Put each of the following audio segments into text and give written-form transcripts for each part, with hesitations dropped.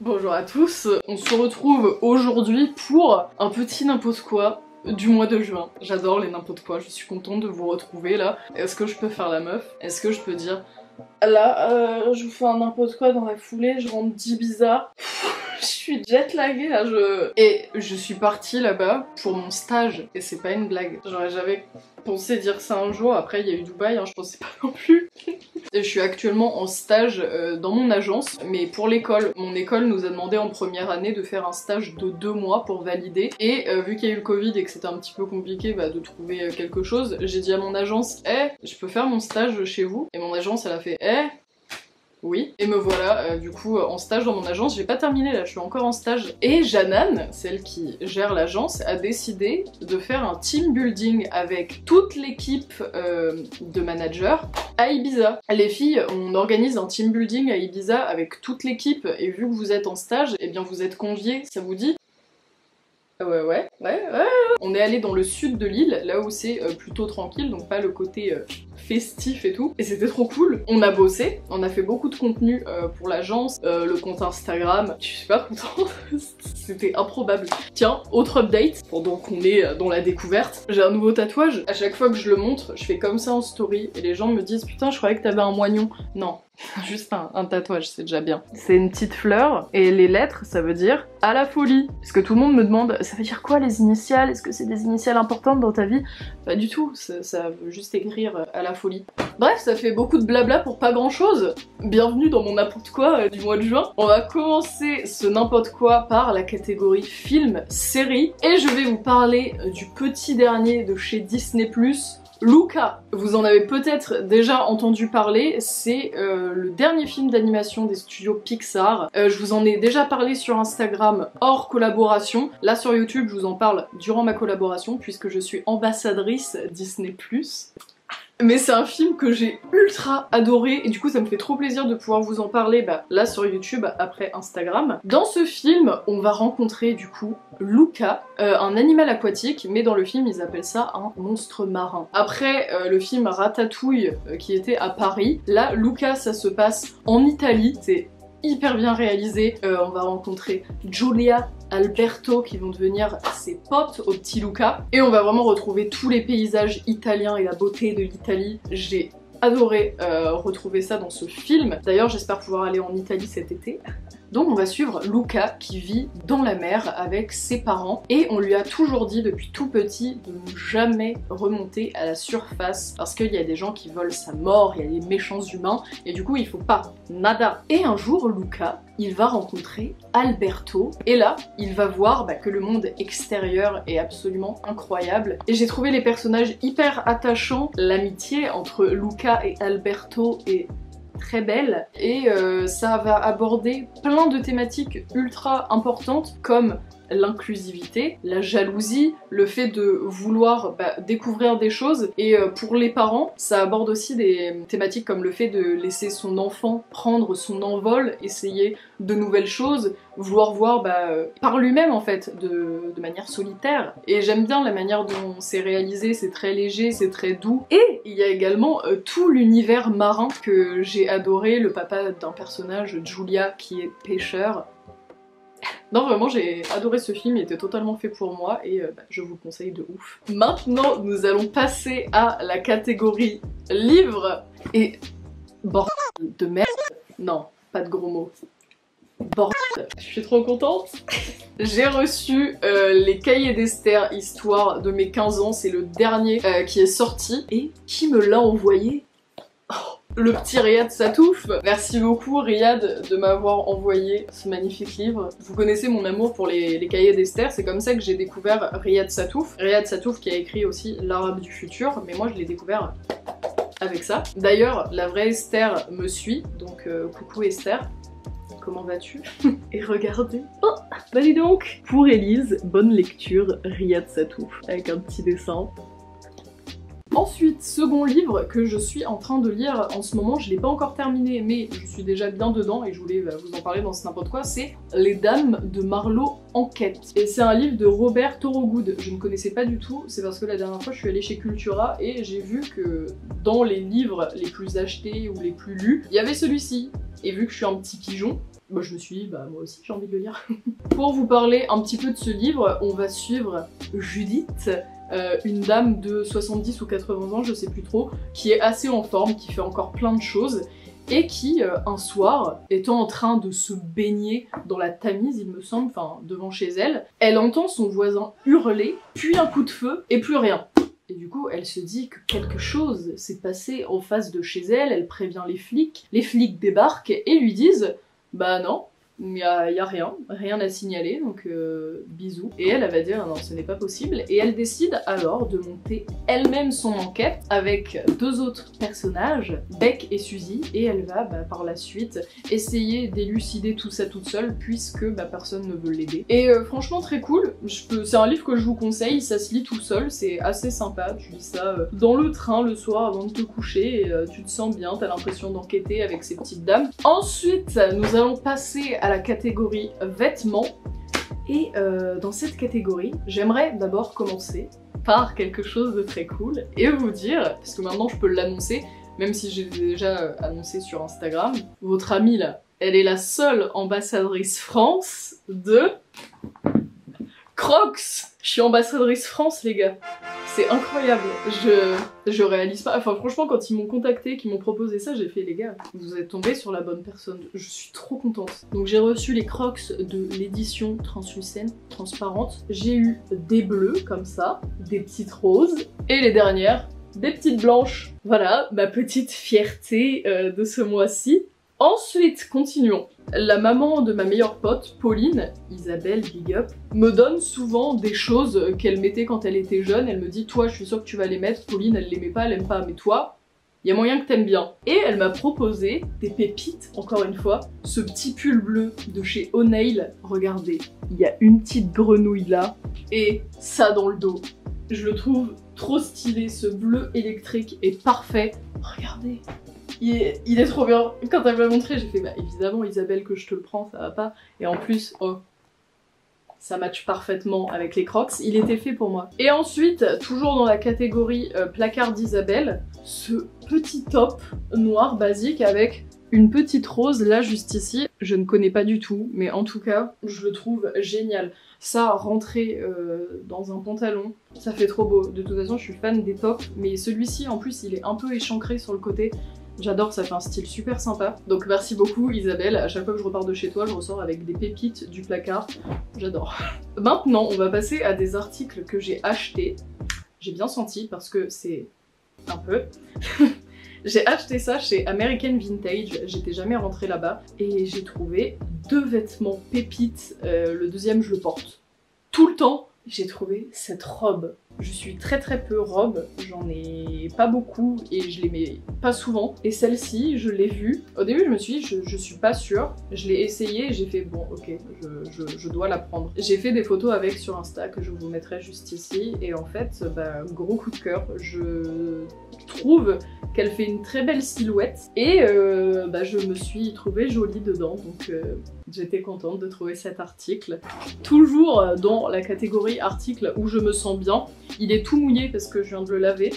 Bonjour à tous, on se retrouve aujourd'hui pour un petit n'importe quoi du mois de juin. J'adore les n'importe quoi, je suis contente de vous retrouver là. Est-ce que je peux faire la meuf? Est-ce que je peux dire là, je vous fais un n'importe quoi dans la foulée, je rentre d'Ibiza. Je suis jet laguée là, Et je suis partie là-bas pour mon stage, et c'est pas une blague. J'aurais jamais pensé dire ça un jour, après il y a eu Dubaï, hein, je pensais pas non plus. Et je suis actuellement en stage dans mon agence, mais pour l'école. Mon école nous a demandé en première année de faire un stage de 2 mois pour valider. Et vu qu'il y a eu le Covid et que c'était un petit peu compliqué de trouver quelque chose, j'ai dit à mon agence, je peux faire mon stage chez vous? Et mon agence elle a fait, oui, et me voilà du coup en stage dans mon agence. J'ai pas terminé là, je suis encore en stage. Et Janan, celle qui gère l'agence, a décidé de faire un team building avec toute l'équipe de managers à Ibiza. Les filles, on organise un team building à Ibiza avec toute l'équipe, et vu que vous êtes en stage, eh bien vous êtes conviés, ça vous dit? Ouais. On est allé dans le sud de l'île, là où c'est plutôt tranquille, donc pas le côté festif et tout. Et c'était trop cool. On a bossé, on a fait beaucoup de contenu pour l'agence, le compte Instagram. Je suis pas contente, c'était improbable. Tiens, autre update, pendant qu'on est dans la découverte, j'ai un nouveau tatouage. À chaque fois que je le montre, je fais comme ça en story, et les gens me disent putain, je croyais que t'avais un moignon. Non. Juste un tatouage, c'est déjà bien. C'est une petite fleur, et les lettres, ça veut dire à la folie. Parce que tout le monde me demande, ça veut dire quoi les initiales? Est-ce que c'est des initiales importantes dans ta vie? Pas du tout, ça veut juste écrire à la folie. Bref, ça fait beaucoup de blabla pour pas grand chose. Bienvenue dans mon n'importe quoi du mois de juin. On va commencer ce n'importe quoi par la catégorie film, série, et je vais vous parler du petit dernier de chez Disney+, Luca. Vous en avez peut-être déjà entendu parler, c'est le dernier film d'animation des studios Pixar. Je vous en ai déjà parlé sur Instagram hors collaboration. Là sur YouTube, je vous en parle durant ma collaboration puisque je suis ambassadrice Disney+. Mais c'est un film que j'ai ultra adoré et du coup ça me fait trop plaisir de pouvoir vous en parler là sur YouTube après Instagram. Dans ce film, on va rencontrer du coup Luca, un animal aquatique, mais dans le film ils appellent ça un monstre marin. Après le film Ratatouille qui était à Paris, là Luca ça se passe en Italie, c'est hyper bien réalisé. On va rencontrer Giulia, Alberto qui vont devenir ses potes au petit Luca, et on va vraiment retrouver tous les paysages italiens et la beauté de l'Italie. J'ai adoré retrouver ça dans ce film. D'ailleurs j'espère pouvoir aller en Italie cet été. Donc on va suivre Luca qui vit dans la mer avec ses parents, et on lui a toujours dit depuis tout petit de ne jamais remonter à la surface parce qu'il y a des gens qui veulent sa mort, il y a des méchants humains et du coup il faut pas, nada. Et un jour Luca, il va rencontrer Alberto et là il va voir que le monde extérieur est absolument incroyable, et j'ai trouvé les personnages hyper attachants. L'amitié entre Luca et Alberto est très belle, et ça va aborder plein de thématiques ultra importantes comme l'inclusivité, la jalousie, le fait de vouloir découvrir des choses, et pour les parents ça aborde aussi des thématiques comme le fait de laisser son enfant prendre son envol, essayer de nouvelles choses, vouloir voir par lui-même en fait, de manière solitaire. Et j'aime bien la manière dont c'est réalisé, c'est très léger, c'est très doux. Et il y a également tout l'univers marin que j'ai adoré, le papa d'un personnage, Giulia, qui est pêcheur. Non vraiment j'ai adoré ce film, il était totalement fait pour moi et je vous le conseille de ouf. Maintenant nous allons passer à la catégorie livre, et bordel de merde, non pas de gros mots, bordel, je suis trop contente. J'ai reçu les cahiers d'Esther histoire de mes 15 ans, c'est le dernier qui est sorti, et qui me l'a envoyé? Le petit Riyad Satouf. Merci beaucoup Riyad de m'avoir envoyé ce magnifique livre. Vous connaissez mon amour pour les cahiers d'Esther, c'est comme ça que j'ai découvert Riyad Satouf. Riyad Satouf qui a écrit aussi L'Arabe du futur, mais moi je l'ai découvert avec ça. D'ailleurs, la vraie Esther me suit, donc coucou Esther. Comment vas-tu? Et regardez. Oh, dis donc. Pour Élise, bonne lecture, Riyad Satouf, avec un petit dessin. Ensuite, second livre que je suis en train de lire en ce moment, je l'ai pas encore terminé mais je suis déjà bien dedans et je voulais vous en parler dans ce n'importe quoi, c'est Les Dames de Marlowe en quête. Et c'est un livre de Robert Thorogood, je ne connaissais pas du tout, c'est parce que la dernière fois je suis allée chez Cultura et j'ai vu que dans les livres les plus achetés ou les plus lus, il y avait celui-ci. Et vu que je suis un petit pigeon, Bah, je me suis dit, bah moi aussi j'ai envie de le lire. Pour vous parler un petit peu de ce livre, on va suivre Judith, une dame de 70 ou 80 ans, je sais plus trop, qui est assez en forme, qui fait encore plein de choses, et qui, un soir, étant en train de se baigner dans la Tamise, il me semble, enfin devant chez elle, elle entend son voisin hurler, puis un coup de feu, et plus rien. Et du coup, elle se dit que quelque chose s'est passé en face de chez elle, elle prévient les flics débarquent et lui disent « Bah non, il y a rien à signaler, donc bisous. » Et elle va dire « Non, ce n'est pas possible », et elle décide alors de monter elle-même son enquête avec deux autres personnages, Beck et Suzy, et elle va par la suite essayer d'élucider tout ça toute seule, puisque personne ne veut l'aider. Et franchement très cool, c'est un livre que je vous conseille, ça se lit tout seul, c'est assez sympa, tu lis ça dans le train le soir avant de te coucher, et tu te sens bien, t'as l'impression d'enquêter avec ces petites dames. Ensuite, nous allons passer à la catégorie vêtements, et dans cette catégorie, j'aimerais d'abord commencer par quelque chose de très cool, et vous dire, parce que maintenant je peux l'annoncer, même si j'ai déjà annoncé sur Instagram, votre amie là, elle est la seule ambassadrice France de Crocs. Je suis ambassadrice France, les gars. C'est incroyable. Je réalise pas. Enfin, franchement, quand ils m'ont contacté, qu'ils m'ont proposé ça, j'ai fait, les gars, vous êtes tombés sur la bonne personne. Je suis trop contente. Donc, j'ai reçu les Crocs de l'édition translucène, transparente. J'ai eu des bleus, comme ça, des petites roses, et les dernières, des petites blanches. Voilà, ma petite fierté de ce mois-ci. Ensuite, continuons. La maman de ma meilleure pote, Pauline, Isabelle, big up, me donne souvent des choses qu'elle mettait quand elle était jeune. Elle me dit, toi, je suis sûre que tu vas les mettre. Pauline, elle l'aimait pas, elle aime pas, mais toi, il y a moyen que t'aimes bien. Et elle m'a proposé des pépites, encore une fois, ce petit pull bleu de chez O'Neill. Regardez, il y a une petite grenouille là, et ça dans le dos. Je le trouve trop stylé, ce bleu électrique est parfait. Regardez. Il est trop bien. Quand elle m'a montré, j'ai fait bah évidemment Isabelle que je te le prends, ça va pas. Et en plus, oh, ça match parfaitement avec les Crocs. Il était fait pour moi. Et ensuite, toujours dans la catégorie placard d'Isabelle, ce petit top noir basique avec une petite rose là juste ici. Je ne connais pas du tout, mais en tout cas, je le trouve génial. Ça, rentrer dans un pantalon, ça fait trop beau. De toute façon, je suis fan des tops, mais celui-ci en plus, il est un peu échancré sur le côté. J'adore, ça fait un style super sympa. Donc merci beaucoup Isabelle, à chaque fois que je repars de chez toi, je ressors avec des pépites du placard. J'adore. Maintenant, on va passer à des articles que j'ai achetés. J'ai bien senti parce que c'est un peu... J'ai acheté ça chez American Vintage, j'étais jamais rentrée là-bas, et j'ai trouvé deux vêtements pépites. Le deuxième, je le porte tout le temps. J'ai trouvé cette robe. Je suis très peu robe, j'en ai pas beaucoup et je les mets pas souvent. Et celle-ci, je l'ai vue. Au début, je me suis dit, je suis pas sûre. Je l'ai essayée et j'ai fait, bon, ok, je dois la prendre. J'ai fait des photos avec sur Insta que je vous mettrai juste ici. Et en fait, gros coup de cœur. Je trouve qu'elle fait une très belle silhouette. Et je me suis trouvée jolie dedans. Donc j'étais contente de trouver cet article. Toujours dans la catégorie article où je me sens bien. Il est tout mouillé parce que je viens de le laver.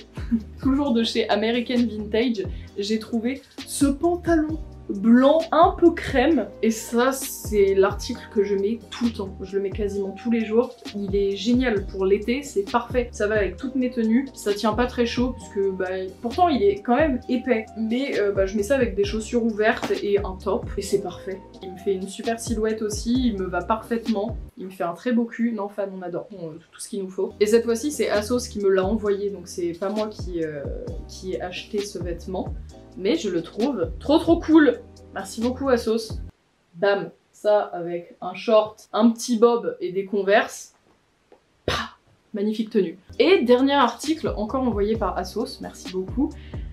Toujours de chez American Vintage, j'ai trouvé ce pantalon blanc un peu crème. Et ça, c'est l'article que je mets tout le temps. Je le mets quasiment tous les jours. Il est génial pour l'été, c'est parfait. Ça va avec toutes mes tenues. Ça tient pas très chaud parce que pourtant il est quand même épais. Mais je mets ça avec des chaussures ouvertes et un top. Et c'est parfait. Il me fait une super silhouette aussi. Il me va parfaitement. Il me fait un très beau cul. Non, fan, on adore. Tout ce qu'il nous faut. Et cette fois-ci, c'est Asos qui me l'a envoyé. Donc c'est pas moi qui ai acheté ce vêtement. Mais je le trouve trop cool. Merci beaucoup Asos. Bam, ça avec un short, un petit bob et des Converse. Pah, magnifique tenue. Et dernier article, encore envoyé par Asos, merci beaucoup.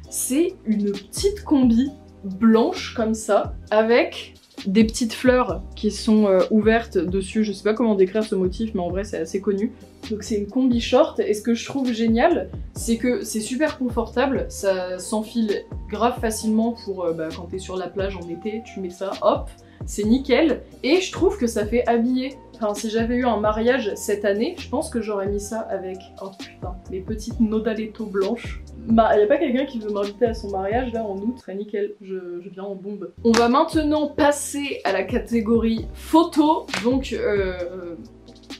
C'est une petite combi blanche comme ça, avec des petites fleurs qui sont ouvertes dessus. Je sais pas comment décrire ce motif, mais en vrai c'est assez connu. Donc c'est une combi short, et ce que je trouve génial, c'est que c'est super confortable, ça s'enfile grave facilement pour quand t'es sur la plage en été, tu mets ça, hop, c'est nickel, et je trouve que ça fait habiller enfin si j'avais eu un mariage cette année, je pense que j'aurais mis ça avec, oh putain, les petites Nodaletto blanches. Bah, y a pas quelqu'un qui veut m'inviter à son mariage là en août, très nickel, je viens en bombe. On va maintenant passer à la catégorie photo, donc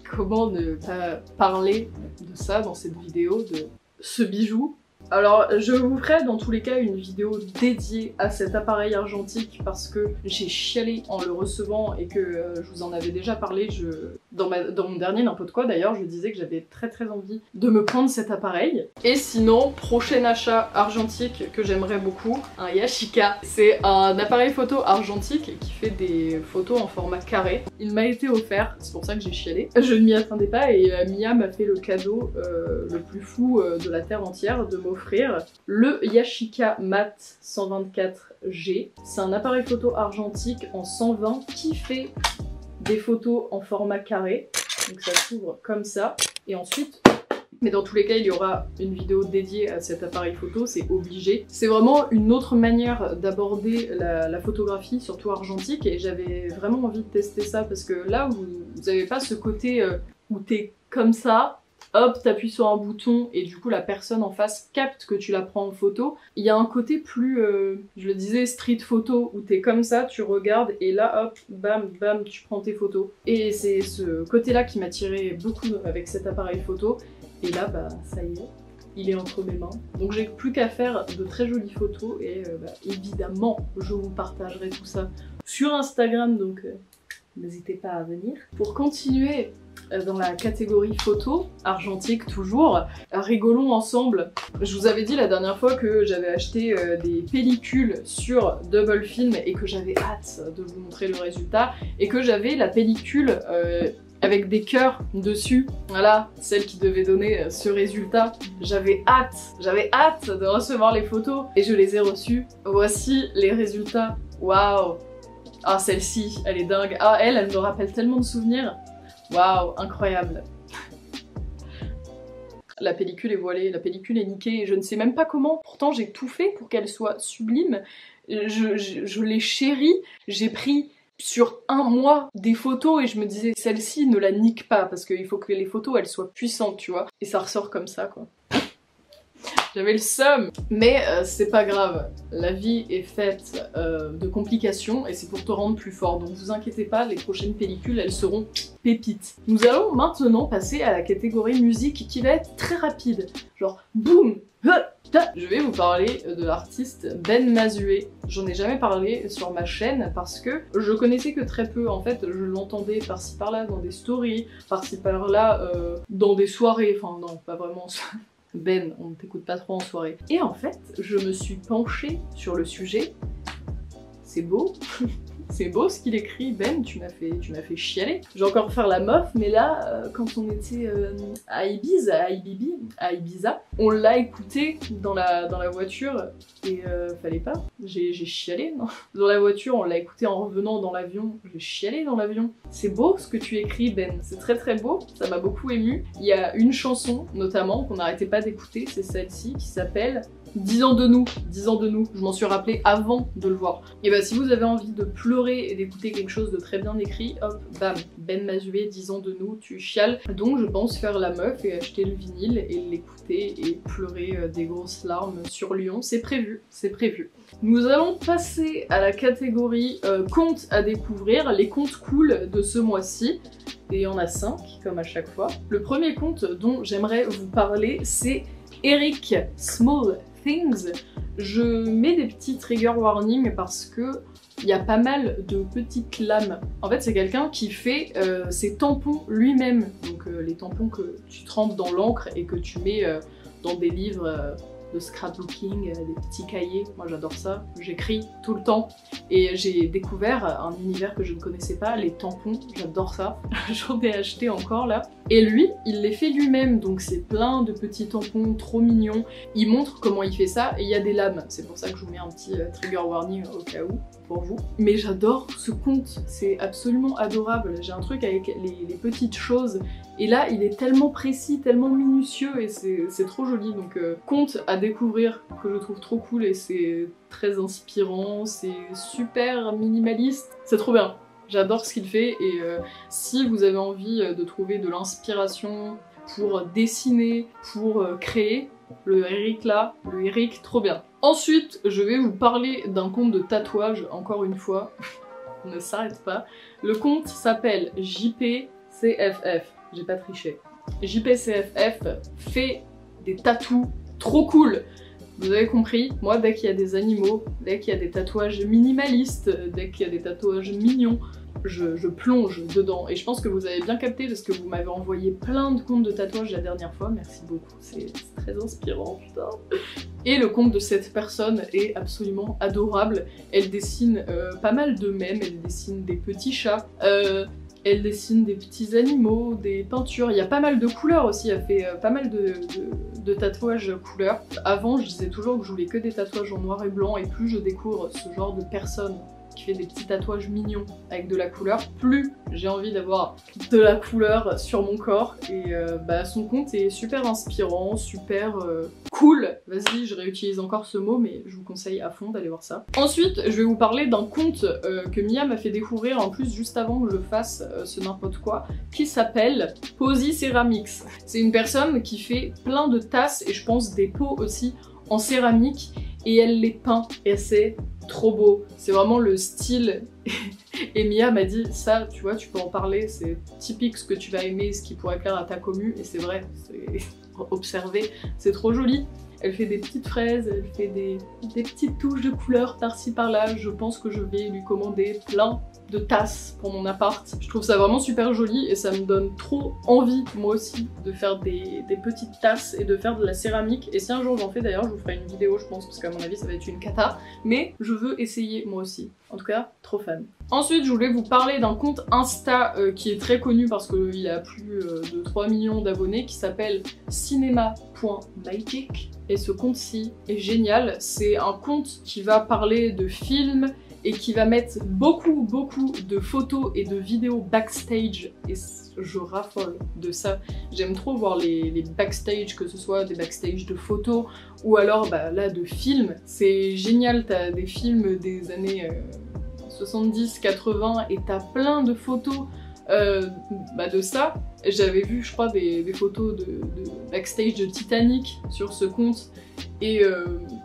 comment ne pas parler de ça dans cette vidéo, de ce bijou. Alors je vous ferai dans tous les cas une vidéo dédiée à cet appareil argentique parce que j'ai chialé en le recevant et que je vous en avais déjà parlé dans mon dernier n'importe quoi d'ailleurs, je disais que j'avais très envie de me prendre cet appareil. Et sinon, prochain achat argentique que j'aimerais beaucoup, un Yashica. C'est un appareil photo argentique qui fait des photos en format carré. Il m'a été offert, c'est pour ça que j'ai chialé. Je ne m'y attendais pas et Mia m'a fait le cadeau le plus fou de la terre entière de m'offrir le Yashica Mat 124G. C'est un appareil photo argentique en 120 qui fait des photos en format carré. Donc ça s'ouvre comme ça. Et ensuite, mais dans tous les cas, il y aura une vidéo dédiée à cet appareil photo, c'est obligé. C'est vraiment une autre manière d'aborder la photographie, surtout argentique, et j'avais vraiment envie de tester ça parce que là, vous n'avez pas ce côté où t'es comme ça, hop, t'appuies sur un bouton et du coup la personne en face capte que tu la prends en photo. Il y a un côté plus, je le disais, street photo, où t'es comme ça, tu regardes et là hop, bam, bam, tu prends tes photos. Et c'est ce côté-là qui m'attirait beaucoup avec cet appareil photo. Et là, bah ça y est, il est entre mes mains. Donc j'ai plus qu'à faire de très jolies photos et bah, évidemment, je vous partagerai tout ça sur Instagram, donc n'hésitez pas à venir. Pour continuer dans la catégorie photo, argentique toujours, rigolons ensemble. Je vous avais dit la dernière fois que j'avais acheté des pellicules sur Double Film et que j'avais hâte de vous montrer le résultat et que j'avais la pellicule avec des cœurs dessus, voilà, celle qui devait donner ce résultat. J'avais hâte de recevoir les photos et je les ai reçues. Voici les résultats, waouh! Ah celle-ci, elle est dingue, ah elle me rappelle tellement de souvenirs. Waouh, incroyable. La pellicule est voilée, la pellicule est niquée, et je ne sais même pas comment, pourtant j'ai tout fait pour qu'elle soit sublime. Je l'ai chérie, j'ai pris sur un mois des photos et je me disais celle-ci ne la nique pas parce qu'il faut que les photos elles soient puissantes, tu vois. Et ça ressort comme ça quoi. J'avais le seum, mais c'est pas grave, la vie est faite de complications et c'est pour te rendre plus fort, donc vous inquiétez pas, les prochaines pellicules elles seront pépites. Nous allons maintenant passer à la catégorie musique qui va être très rapide, genre boum. Je vais vous parler de l'artiste Ben Mazué. J'en ai jamais parlé sur ma chaîne parce que je connaissais que très peu. En fait, je l'entendais par-ci par-là dans des stories, par-ci par-là dans des soirées. Enfin non, pas vraiment. Ben, on ne t'écoute pas trop en soirée. Et en fait, je me suis penchée sur le sujet. C'est beau. C'est beau ce qu'il écrit, Ben, tu m'as fait chialer. Je vais encore faire la meuf, mais là, quand on était à Ibiza, on l'a écouté dans la voiture, et fallait pas, j'ai chialé, non? Dans la voiture, on l'a écouté en revenant dans l'avion, j'ai chialé dans l'avion. C'est beau ce que tu écris, Ben, c'est très beau, ça m'a beaucoup ému. Il y a une chanson, notamment, qu'on n'arrêtait pas d'écouter, c'est celle-ci, qui s'appelle 10 ans de nous, 10 ans de nous, je m'en suis rappelé avant de le voir. Et bah si vous avez envie de pleurer et d'écouter quelque chose de très bien écrit, hop, bam, Ben Mazué, 10 ans de nous, tu chiales. Donc je pense faire la meuf et acheter le vinyle et l'écouter et pleurer des grosses larmes sur Lyon, c'est prévu, c'est prévu. Nous allons passer à la catégorie contes à découvrir, les contes cool de ce mois-ci. Et il y en a 5, comme à chaque fois. Le premier conte dont j'aimerais vous parler, c'est Eric Small Things. Je mets des petits trigger warnings parce que il y a pas mal de petites lames. En fait, c'est quelqu'un qui fait ses tampons lui-même. Donc les tampons que tu trempes dans l'encre et que tu mets dans des livres de scrapbooking, des petits cahiers. Moi j'adore ça, j'écris tout le temps. Et j'ai découvert un univers que je ne connaissais pas, les tampons, j'adore ça. J'en ai acheté encore là. Et lui, il les fait lui-même, donc c'est plein de petits tampons trop mignons. Il montre comment il fait ça et il y a des lames. C'est pour ça que je vous mets un petit trigger warning au cas où, pour vous. Mais j'adore ce conte, c'est absolument adorable. J'ai un truc avec les petites choses. Et là, il est tellement précis, tellement minutieux et c'est trop joli. Donc conte à découvrir que je trouve trop cool et c'est très inspirant, c'est super minimaliste. C'est trop bien. J'adore ce qu'il fait et si vous avez envie de trouver de l'inspiration pour dessiner, pour créer, le Eric là, le Eric trop bien. Ensuite, je vais vous parler d'un compte de tatouage, encore une fois, on ne s'arrête pas. Le compte s'appelle JPCFF, j'ai pas triché. JPCFF fait des tatous trop cool. Vous avez compris, moi dès qu'il y a des animaux, dès qu'il y a des tatouages minimalistes, dès qu'il y a des tatouages mignons, je plonge dedans. Et je pense que vous avez bien capté parce que vous m'avez envoyé plein de comptes de tatouages la dernière fois, merci beaucoup, c'est très inspirant, putain. Et le compte de cette personne est absolument adorable, elle dessine pas mal de mèmes, elle dessine des petits chats, elle dessine des petits animaux, des peintures, il y a pas mal de couleurs aussi, elle fait pas mal de tatouages couleurs. Avant, je disais toujours que je voulais que des tatouages en noir et blanc, et plus je découvre ce genre de personne qui fait des petits tatouages mignons avec de la couleur, plus j'ai envie d'avoir de la couleur sur mon corps. Et son compte est super inspirant, super cool. Vas-y, je réutilise encore ce mot, mais je vous conseille à fond d'aller voir ça. Ensuite, je vais vous parler d'un compte que Mia m'a fait découvrir en plus juste avant que je fasse ce n'importe quoi, qui s'appelle Posy Ceramics. C'est une personne qui fait plein de tasses et je pense des pots aussi en céramique et elle les peint et c'est trop beau. C'est vraiment le style. Et Mia m'a dit ça, tu vois, tu peux en parler, c'est typique ce que tu vas aimer, ce qui pourrait plaire à ta commu, et c'est vrai, c'est observer, c'est trop joli. Elle fait des petites fraises, elle fait des petites touches de couleur par-ci par-là. Je pense que je vais lui commander plein de tasses pour mon appart. Je trouve ça vraiment super joli et ça me donne trop envie, moi aussi, de faire des petites tasses et de faire de la céramique. Et si un jour j'en fais d'ailleurs, je vous ferai une vidéo, je pense, parce qu'à mon avis ça va être une cata. Mais je veux essayer moi aussi. En tout cas, trop fan. Ensuite, je voulais vous parler d'un compte Insta qui est très connu parce qu'il a plus de 3 millions d'abonnés, qui s'appelle cinema.magic. Et ce compte-ci est génial. C'est un compte qui va parler de films et qui va mettre beaucoup de photos et de vidéos backstage. Et je raffole de ça. J'aime trop voir les backstage, que ce soit des backstage de photos ou alors là de films. C'est génial, t'as des films des années 70, 80 et t'as plein de photos de ça. J'avais vu je crois des photos de backstage de Titanic sur ce compte et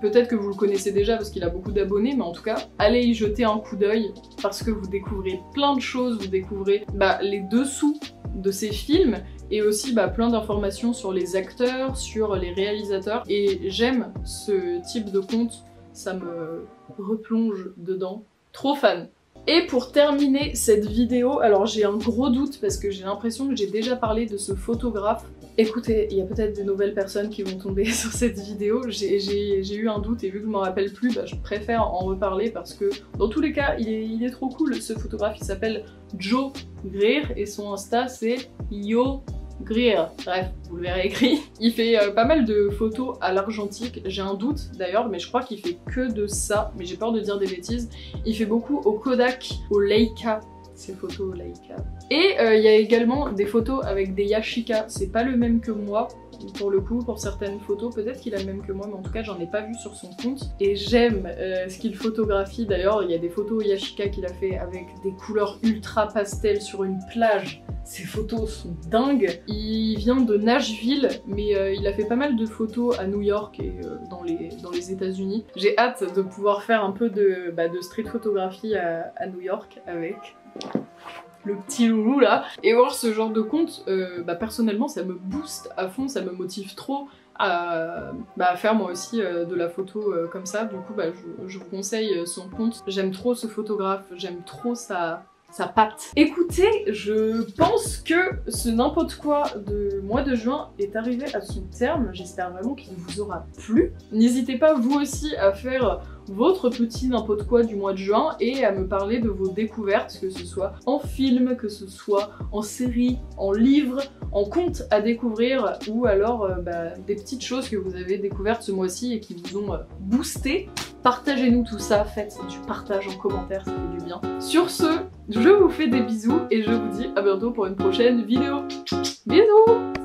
peut-être que vous le connaissez déjà parce qu'il a beaucoup d'abonnés, mais en tout cas allez y jeter un coup d'œil parce que vous découvrez plein de choses, vous découvrez les dessous de ces films et aussi plein d'informations sur les acteurs, sur les réalisateurs, et j'aime ce type de compte, ça me replonge dedans. Trop fan. Et pour terminer cette vidéo, alors j'ai un gros doute parce que j'ai l'impression que j'ai déjà parlé de ce photographe. Écoutez, il y a peut-être de nouvelles personnes qui vont tomber sur cette vidéo, j'ai eu un doute et vu que je m'en rappelle plus, je préfère en reparler parce que dans tous les cas, il est trop cool ce photographe, il s'appelle Joe Greer et son Insta c'est Yo Greer, bref, vous le verrez écrit. Il fait pas mal de photos à l'argentique, j'ai un doute d'ailleurs, mais je crois qu'il fait que de ça, mais j'ai peur de dire des bêtises. Il fait beaucoup au Kodak, au Leica, ces photos au Leica. Et il y a également des photos avec des Yashica, c'est pas le même que moi, pour le coup, pour certaines photos, peut-être qu'il a le même que moi, mais en tout cas j'en ai pas vu sur son compte. Et j'aime ce qu'il photographie, d'ailleurs il y a des photos Yashica qu'il a fait avec des couleurs ultra pastel sur une plage. Ces photos sont dingues. Il vient de Nashville, mais il a fait pas mal de photos à New York et dans les États-Unis. J'ai hâte de pouvoir faire un peu de street photographie à New York avec le petit loulou là, et voir ce genre de compte, personnellement ça me booste à fond, ça me motive trop à faire moi aussi de la photo comme ça. Du coup je vous conseille son compte, j'aime trop ce photographe, j'aime trop sa patte. Écoutez, je pense que ce n'importe quoi de mois de juin est arrivé à son terme, j'espère vraiment qu'il vous aura plu. N'hésitez pas vous aussi à faire votre petit n'importe quoi du mois de juin et à me parler de vos découvertes, que ce soit en film, que ce soit en série, en livre, en conte à découvrir ou alors des petites choses que vous avez découvertes ce mois-ci et qui vous ont boosté. Partagez-nous tout ça, faites du partage en commentaire, ça fait du bien. Sur ce, je vous fais des bisous et je vous dis à bientôt pour une prochaine vidéo. Bisous!